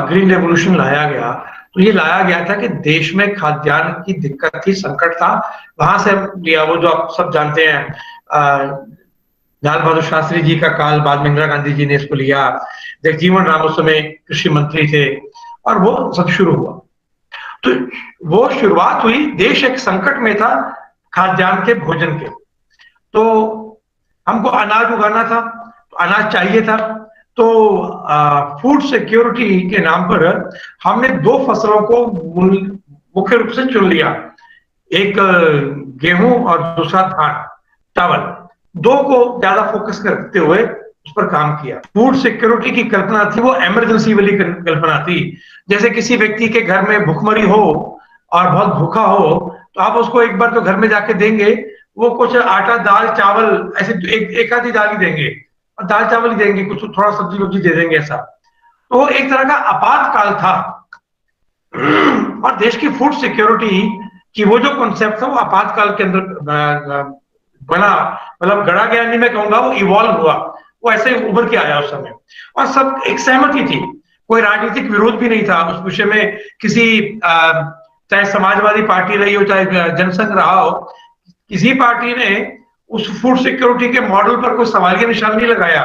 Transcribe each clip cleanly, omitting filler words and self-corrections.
Green revolution लाया गया, तो ये लाया गया था कि देश में खाद्यान्न की दिक्कत थी, संकट था, वहां से लिया। वो जो आप सब जानते हैं, लाल बहादुर शास्त्री जी का काल, बाद में इंदिरा गांधी जी ने इसको लिया, जगजीवन राम उस समय कृषि मंत्री थे, और वो सब शुरू हुआ। तो वो शुरुआत हुई, देश एक संकट में था खाद्यान्न के, भोजन के। तो हमको अनाज उगाना था, तो अनाज चाहिए था, तो फूड सिक्योरिटी के नाम पर हमने दो फसलों को मुख्य रूप से चुन लिया, एक गेहूं और दूसरा धान, चावल। दो को ज्यादा फोकस करते हुए उस पर काम किया। फूड सिक्योरिटी की कल्पना थी वो इमरजेंसी वाली कल्पना थी। जैसे किसी व्यक्ति के घर में भुखमरी हो और बहुत भूखा हो, तो आप उसको एक बार तो घर में जाके देंगे, वो कुछ आटा, दाल, चावल, ऐसे एक आधी दाल ही देंगे, और दाल चावल ही देंगे, कुछ थोड़ा सब्जी वब्जी दे देंगे, ऐसा। तो वो एक तरह का आपातकाल था। और देश की फूड सिक्योरिटी कि वो जो कॉन्सेप्ट था वो आपातकाल के अंदर बना, मतलब गढ़ा गया नहीं मैं कहूंगा, वो इवॉल्व हुआ, वो ऐसे उभर के आया उस समय। और सब एक सहमति थी, कोई राजनीतिक विरोध भी नहीं था उस विषय में। किसी चाहे समाजवादी पार्टी रही हो, चाहे जनसंघ रहा हो, किसी पार्टी ने उस फूड सिक्योरिटी के मॉडल पर कोई सवालिया निशान नहीं लगाया,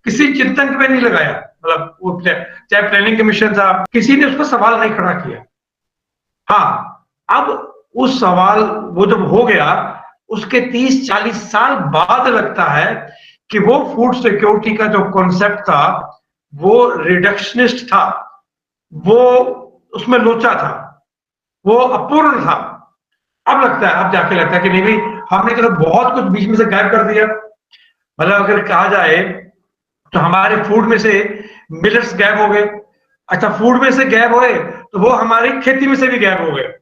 किसी चिंतन पे नहीं लगाया। मतलब वो चाहे प्लानिंग कमीशन था, किसी ने उसको सवाल नहीं खड़ा किया। हाँ, अब उस सवाल वो जब हो गया, उसके 30-40 साल बाद लगता है कि वो फूड सिक्योरिटी का जो कॉन्सेप्ट था वो रिडक्शनिस्ट था, वो उसमें लोचा था, वो अपूर्ण था। अब लगता है, अब जाके लगता है कि नहीं भाई, हमने तो बहुत कुछ बीच में से गायब कर दिया। मतलब अगर कहा जाए तो हमारे फूड में से मिलेट्स गायब हो गए। अच्छा, फूड में से गायब हुए तो वो हमारी खेती में से भी गायब हो गए,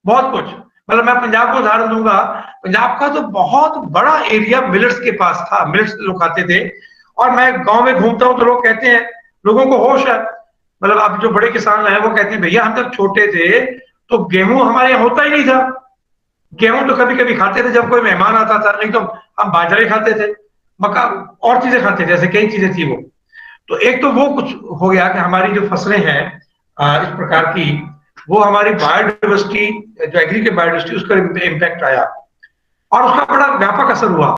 बहुत कुछ। मतलब मैं पंजाब को उदाहरण दूंगा, पंजाब का तो बहुत बड़ा एरिया मिलेट्स के पास था, मिलेट्स लोग खाते थे। और मैं गांव में घूमता हूं तो लोग कहते हैं, लोगों को होश है, मतलब अब जो बड़े किसान हैं वो कहते हैं भैया हम जब छोटे थे तो गेहूं हमारे यहाँ होता ही नहीं था। गेहूं तो कभी कभी खाते थे जब कोई मेहमान आता था, नहीं तो हम बाजरे खाते थे, मक्का और चीजें खाते थे, जैसे कई चीजें थी वो। तो एक तो वो कुछ हो गया कि हमारी जो फसलें हैं इस प्रकार की, वो हमारी बायोडाइवर्सिटी, जो एग्री की बायोडाइवर्सिटी, उसका इम्पैक्ट आया, और उसका बड़ा व्यापक असर हुआ।